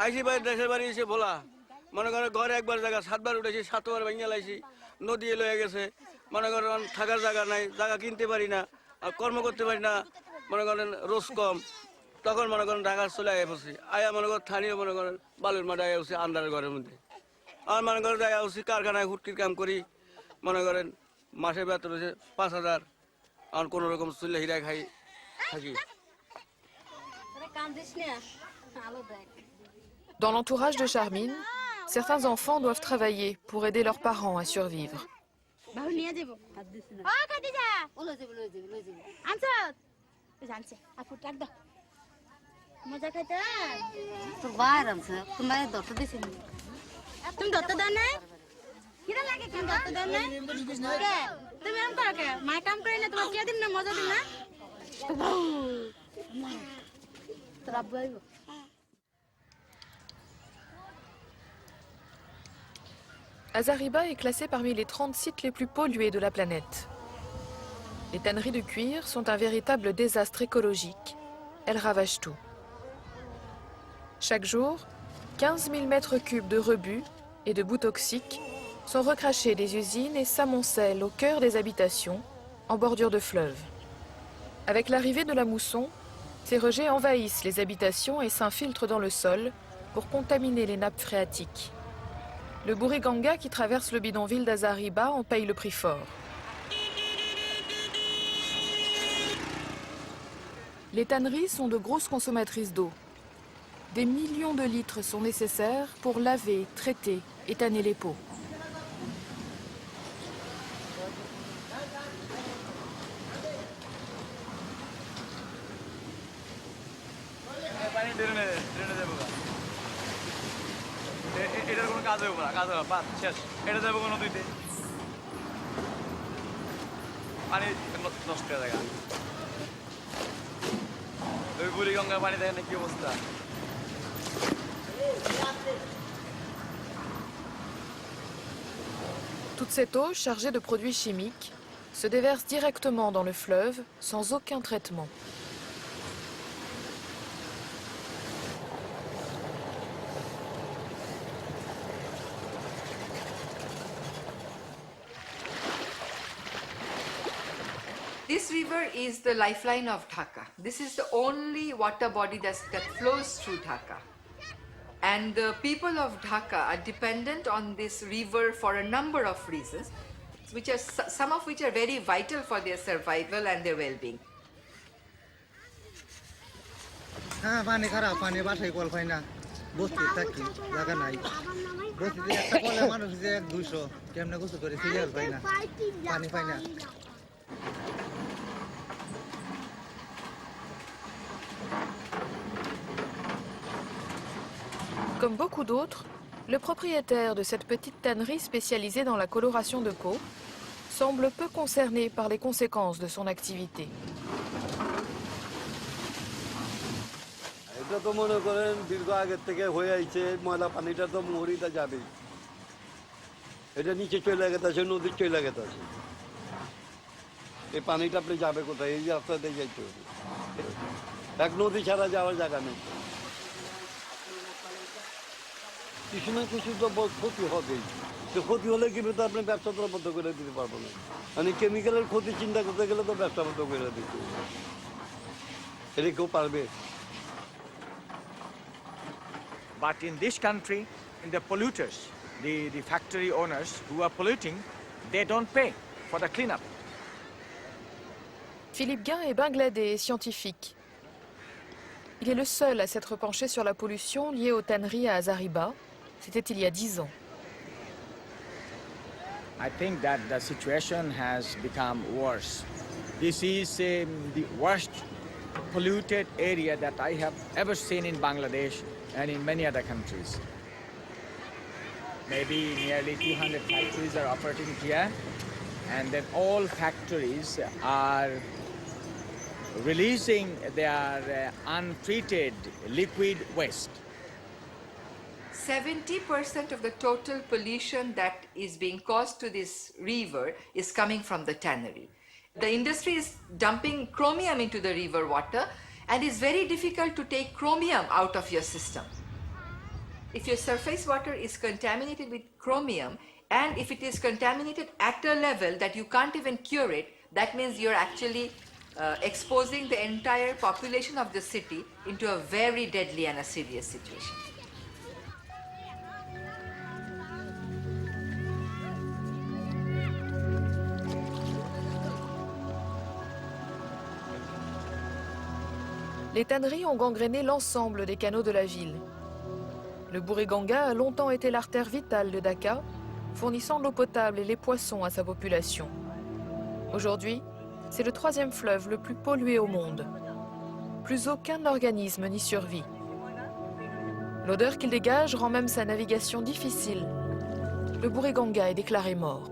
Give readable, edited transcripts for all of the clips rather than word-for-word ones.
আইসি বাড়ি দেশের বাড়ি এসে ভোলা মনে করেন ঘরে একবার জায়গা 7বার উঠেছি 7বার ভেঙে লাইছি নদী লয়ে গেছে মনে করেন থাকার জায়গা নাই জায়গা কিনতে পারি না আর কর্ম করতে পারি না মনে করেন রোজ কম তখন মনে করেন ঢাকা চলে আয়া পড়ছি আয়া মনে করেন স্থানীয় মনে করেন বালুর মাঠে আয়া হচ্ছে আন্ডারের ঘরের মধ্যে আর মনে করেন আয়া হচ্ছে কারখানায় হুটকির কাম করি মনে করেন মাসে বেতন হচ্ছে 5,000 আর কোনো রকম চুলে হিরা খাই থাকি। Dans l'entourage de Charmine, certains enfants doivent travailler pour aider leurs parents à survivre. Hazaribagh est classé parmi les 30 sites les plus pollués de la planète. Les tanneries de cuir sont un véritable désastre écologique. Elles ravagent tout. Chaque jour, 15 000 mètres cubes de rebut et de boues toxiques sont recrachés des usines et s'amoncellent au cœur des habitations, en bordure de fleuve. Avec l'arrivée de la mousson, ces rejets envahissent les habitations et s'infiltrent dans le sol pour contaminer les nappes phréatiques. Le Buriganga qui traverse le bidonville d'Hazaribagh en paye le prix fort. Les tanneries sont de grosses consommatrices d'eau. Des millions de litres sont nécessaires pour laver, traiter et tanner les peaux. এটার কোনো কাজ হবে না কাজ হবে না শেষ এটা যাবে কোনো নদীতে পানি নষ্ট হয়ে যায় ওই বুড়িগঙ্গার পানি দেখেন কি অবস্থা Toute cette eau chargée de produits chimiques se déverse directement dans le fleuve sans aucun traitement. This river is the lifeline of Dhaka. This is the only water body that flows through Dhaka. And the people of Dhaka are dependent on this river for a number of reasons, which are some of which are very vital for their survival and their well-being. হ্যাঁ পানি খারাপ পানি বাসায় call পাই না বসতে থাকি জায়গা নাই বসতে একটা কলে মানুষ যে 200 কেমনে গোসল করে সিরিয়াল পাই না পানি পাই না Comme beaucoup d'autres, le propriétaire de cette petite tannerie spécialisée dans la coloration de peau semble peu concerné par les conséquences de son activité. এটা তো মনে করেন দীর্ঘ আগের থেকে হয়ে আইছে ময়লা পানিটা তো মরিতে যাবে এটা নিচে চলে গেছে নদীর চলে গেছে এই পানিটা আপনি যাবে কোথায় এই রাস্তা দিয়ে যাইতে হবে এক নদী ছাড়া যাওয়ার জায়গা নেই কিছু না কিছু তো ক্ষতি হবেই তো ক্ষতি হলে কিন্তু তো আপনি ব্যবসা তো বন্ধ করে দিতে পারবো না মানে কেমিক্যালের ক্ষতি চিন্তা করতে গেলে তো ব্যবসা বন্ধ করে দিতে এটা কেউ পারবে But in this country, in the polluters, the factory owners who are polluting, they don't pay for the cleanup. Philippe Guin est bangladais et scientifique. Il est le seul à s'être penché sur la pollution liée aux tanneries à Hazaribagh. C'était il y a 10 ans. I think that the situation has become worse. This is the worst polluted area that I have ever seen in Bangladesh and in many other countries. Maybe nearly 200 factories are operating here, and then all factories are releasing their untreated liquid waste. 70% of the total pollution that is being caused to this river is coming from the tannery. The industry is dumping chromium into the river water, and it's very difficult to take chromium out of your system. if your surface water is contaminated with chromium, and if it is contaminated at a level that you can't even cure it, that means you're actually exposing the entire population of the city into a very deadly and a serious situation. Les tanneries ont gangréné l'ensemble des canaux de la ville. Le Buriganga a longtemps été l'artère vitale de Dhaka, fournissant l'eau potable et les poissons à sa population. Aujourd'hui, c'est le 3e fleuve le plus pollué au monde. Plus aucun organisme n'y survit. L'odeur qu'il dégage rend même sa navigation difficile. Le Buriganga est déclaré mort.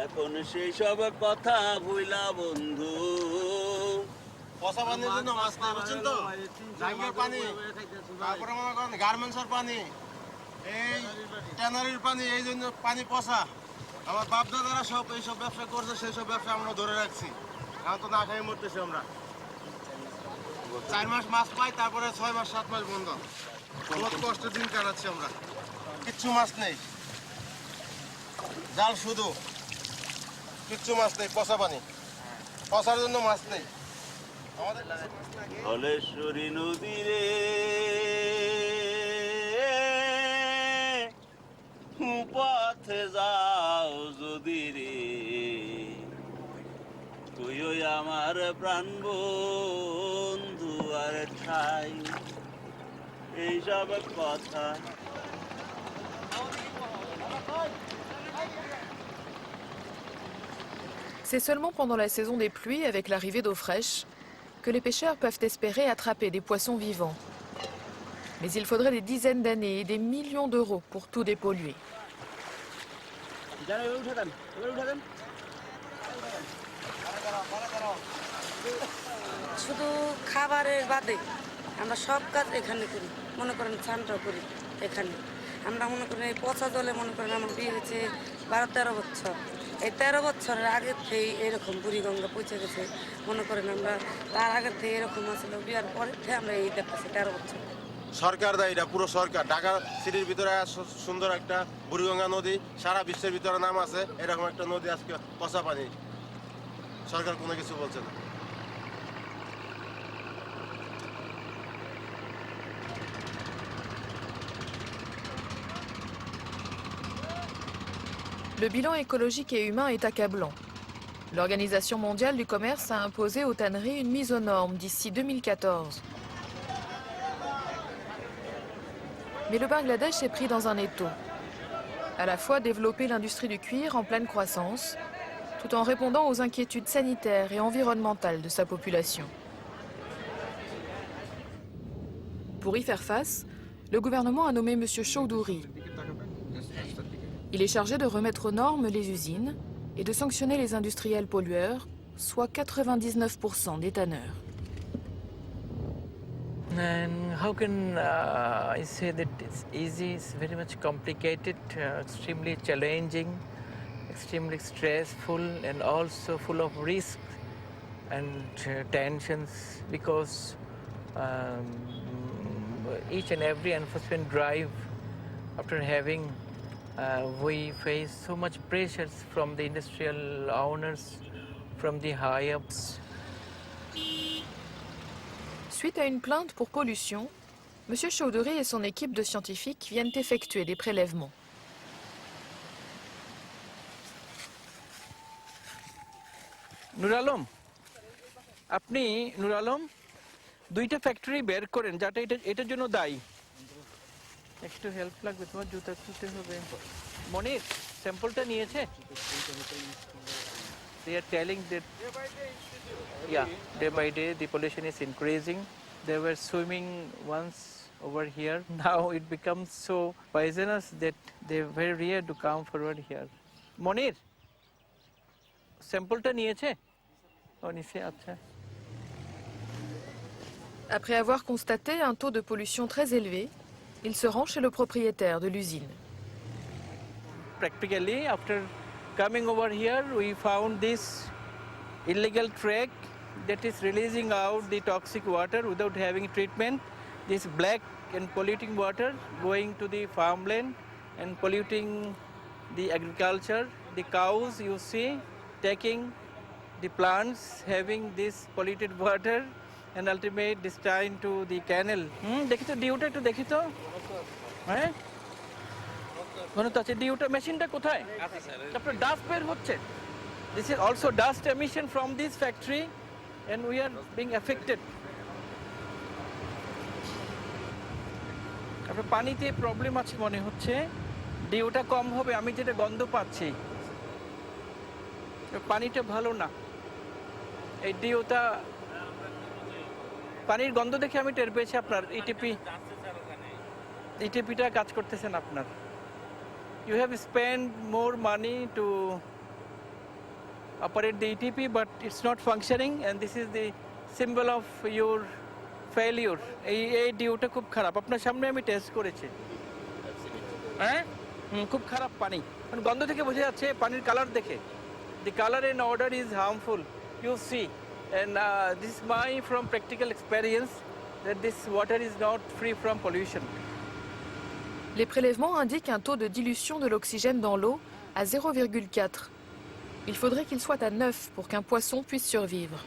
এখন সেই সব কথা ভুলা বন্ধু পচা পানির জন্য মাছ নাই বুঝছেন তো জাঙ্গের পানি তারপরে মনে করেন গার্মেন্টসের পানি এই ট্যানারির পানি এই জন্য পানি পচা আমার বাপ দাদারা সব এইসব ব্যবসা করছে সেই সব ব্যবসা আমরা ধরে রাখছি এখন তো না খাই মরতেছি আমরা 4 মাস মাছ পাই তারপরে 6 মাস 7 মাস বন্ধ বহুত কষ্টের দিন কাটাচ্ছি আমরা কিচ্ছু মাছ নেই জাল শুধু কিচ্ছু মাছ নেই পচা পানি পচার জন্য মাছ নেই ধলেশ্বরী নদীরে পথে যাও যদি রে তুইও আমার প্রাণ বন্ধু আর ঠাই এইসব কথা C'est seulement pendant la saison des pluies, avec l'arrivée d'eau fraîche, que les pêcheurs peuvent espérer attraper des poissons vivants. Mais il faudrait des dizaines d'années et des millions d'euros pour tout dépolluer. শুধু খাবারের বাদে আমরা সব কাজ এখানে করি মনে করেন স্নানটাও করি এখানে আমরা মনে করেন এই পচা জলে মনে করেন আমার বিয়ে হয়েছে 12-13 বছর এই 13 বছরের আগে থেকে এরকম বুড়িগঙ্গা পৌঁছে গেছে মনে করেন আমরা তার আগে থেকে এরকম আসলে বিয়ার পরে থেকে আমরা এই দেখতেছি 13 বছর সরকার দেয় এটা পুরো সরকার ঢাকা সিটির ভিতরে সুন্দর একটা বুড়িগঙ্গা নদী সারা বিশ্বের ভিতরে নাম আছে এরকম একটা নদী আজকে পচা পানি সরকার কোনো কিছু বলছে না Le bilan écologique et humain est accablant. L'Organisation mondiale du commerce a imposé aux tanneries une mise aux normes d'ici 2014. Mais le Bangladesh est pris dans un étau. À la fois développer l'industrie du cuir en pleine croissance, tout en répondant aux inquiétudes sanitaires et environnementales de sa population. Pour y faire face, le gouvernement a nommé M. Chowdhury. Il est chargé de remettre aux normes les usines et de sanctionner les industriels pollueurs, soit 99% des tanneurs. And how can I say that it's easy? It's very much complicated, extremely challenging, extremely stressful, and also full of risk and tensions because each and every enforcement drive, after having, we face so much pressures from the industrial owners, from the high-ups. Suite à une plainte pour pollution, M. Chowdhury et son équipe de scientifiques viennent effectuer des prélèvements. Nur Alam আপনি নুর আলম দুইটা factory বের করেন যেটা এটার জন্য দায়ী একটু help লাগবে তোমার জুতা খুলতে হবে মনির স্যাম্পলটা নিয়েছে they are telling that day by day the pollution is increasing they were swimming once over here now it becomes so poisonous that they are very rare to come forward here মনির স্যাম্পলটা নিয়েছে Après avoir constaté un taux de pollution très élevé, Il se rend chez le propriétaire de l'usine. Practically, after coming over here, we found this illegal track that is releasing out the toxic water without having treatment. This black and polluting water going to the farmland and polluting the agriculture. The cows, you see, taking the plants, having this polluted water and ultimate destined to the canal. দেখি তো ডিউটা একটু দেখি তো হ্যাঁ মনে তো আছে ডিউটা মেশিনটা কোথায় আপনার ডাস্ট বের হচ্ছে This is also dust emission from this factory and we are being affected. আপনার পানিতে প্রবলেম আছে মনে হচ্ছে ডিউটা কম হবে আমি যেটা গন্ধ পাচ্ছি পানিটা ভালো না এই ডিউটা পানির গন্ধ দেখে আমি টের পেয়েছি আপনার ইটিপিটা কাজ করতেছেন আপনার You have spent more money to operate the ETP, but it's not functioning, and this is the symbol of your failure. এই ডিউটা খুব খারাপ আপনার সামনে আমি টেস্ট করেছি হ্যাঁ খুব খারাপ পানি গন্ধ থেকে বোঝা যাচ্ছে পানির কালার দেখে The color and odor is harmful, you see, and this is my from practical experience that this water is not free from pollution. Les prélèvements indiquent un taux de dilution de l'oxygène dans l'eau à 0,4. Il faudrait qu'il soit à 9 pour qu'un poisson puisse survivre.